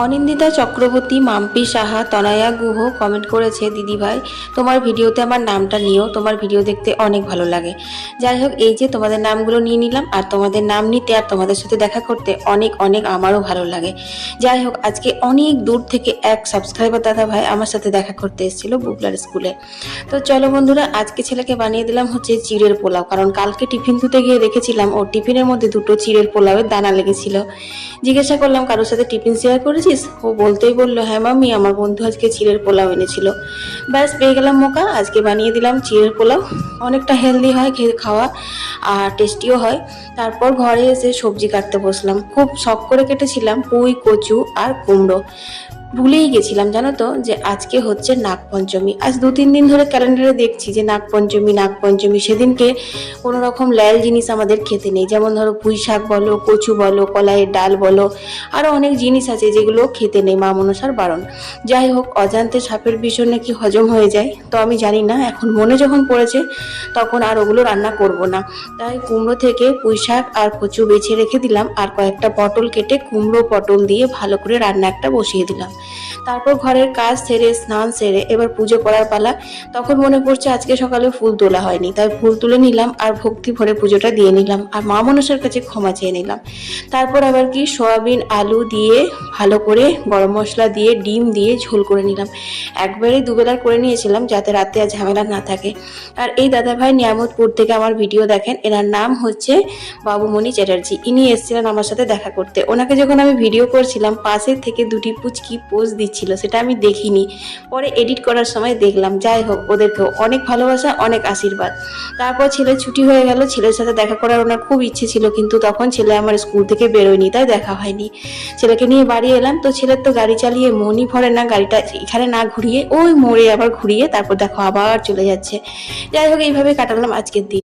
অনিন্দিতা চক্রবর্তী, মাম্পি সাহা, তনয়া Guha comment করেছে, দিদি ভাই তোমার ভিডিওতে আমার নামটা নিও, তোমার ভিডিও দেখতে অনেক ভালো লাগে। যাই হোক, এই যে তোমাদের নামগুলো নিয়ে নিলাম, আর তোমাদের নাম নিতে আর তোমাদের সাথে দেখা করতে অনেক অনেক আমারও ভালো লাগে। যাই হোক, আজকে অনেক দূর থেকে এক সাবস্ক্রাইবার দাদা ভাই আমার সাথে দেখা করতে এসেছিল বুবলার স্কুলে। তো চলো বন্ধুরা, আজকে ছেলেকে বানিয়ে দিলাম হচ্ছে চিড়ের পোলাও, কারণ কালকে টিফিন ধুতে গিয়ে দেখেছিলাম ওর টিফিনের মধ্যে দুটো চিড়ের পোলাওয়ের দানা লেগেছিল। জিজ্ঞাসা করলাম, কারোর সাথে টিফিন শেয়ার করেছিস? ও বলতেই বললো, হ্যাঁ মাম্মি, আমার বন্ধু আজকে চিড়ের পোলাও এনেছিল। ব্যাস পেয়ে গেলাম মোকা, আজকে বানিয়ে দিলাম চিড়ের পোলাও। অনেকটা হেলদি হয় খাওয়া, আর টেস্টিও হয়। তারপর ঘরে এসে সবজি কাটতে বসলাম, খুব শখ করে কেটেছিলাম পুঁই, কচু আর কুমড়ো। ভুলেই গেছিলাম জানো তো যে আজকে হচ্ছে নাগপঞ্চমী। আজ 2-3 দিন ধরে ক্যালেন্ডারে দেখছি যে নাগপঞ্চমী নাগপঞ্চমী। সেদিনকে কোনো রকম লাল জিনিস আমাদের খেতে নেই, যেমন ধরো পুঁই শাক বলো, কচু বলো, কলাইয়ের ডাল বলো, আরো অনেক জিনিস আছে যেগুলো খেতে নেই, মা মনসার বারণ। যাই হোক, অজান্তে সাপের বিষ নাকি হজম হয়ে যায়, তো আমি জানি না, এখন মনে যখন পড়েছে তখন আর ওগুলো রান্না করব না। তাই কুমড়ো থেকে পুঁই শাক আর কচু বেছে রেখে দিলাম, আর কয়েকটা পটল কেটে কুমড়ো পটল দিয়ে ভালো করে রান্না একটা বসিয়ে দিলাম। তারপর ঘরের কাজ সেরে স্নান সেরে এবার পুজো করার পালা। তখন মনে পড়ছে আজকে সকালে ফুল তোলা হয়নি, তাই ফুল তুলে নিলাম আর ভক্তি ভরে পুজোটা দিয়ে নিলাম, আর মা মনসার কাছে ক্ষমা চেয়ে নিলাম। তারপর আবার কি সয়াবিন আলু দিয়ে ভালো করে গরম মশলা দিয়ে ডিম দিয়ে ঝোল করে নিলাম। একবারে দুবেলার করে নিয়েছিলাম যাতে রাতে আর ঝামেলা না থাকে। আর এই দাদাভাই নিয়ামতপুর থেকে আমার ভিডিও দেখেন, এনার নাম হচ্ছে বাবুমণি চ্যাটার্জি। ইনি এসেছিলেন আমার সাথে দেখা করতে। ওনাকে যখন আমি ভিডিও করছিলাম, পাশের থেকে দুটি পুচকি পোজ দিচ্ছিল, সেটা আমি দেখিনি, পরে এডিট করার সময় দেখলাম। যাই হোক, ওদেরকেও অনেক ভালোবাসা, অনেক আশীর্বাদ। তারপর ছেলের ছুটি হয়ে গেল, ছেলের সাথে দেখা করার ওনার খুব ইচ্ছে ছিল, কিন্তু তখন ছেলে আমার স্কুল থেকে বেরোয়নি, তাই দেখা হয়নি। ছেলেকে নিয়ে বাড়ি এলাম, তো ছেলের তো গাড়ি চালিয়ে মনই ভরে না, গাড়িটা এখানে না ঘুরিয়ে ওই মোড়ে আবার ঘুরিয়ে তারপর দেখো আবার চলে যাচ্ছে। যাই হোক, এইভাবে কাটালাম আজকের দিন।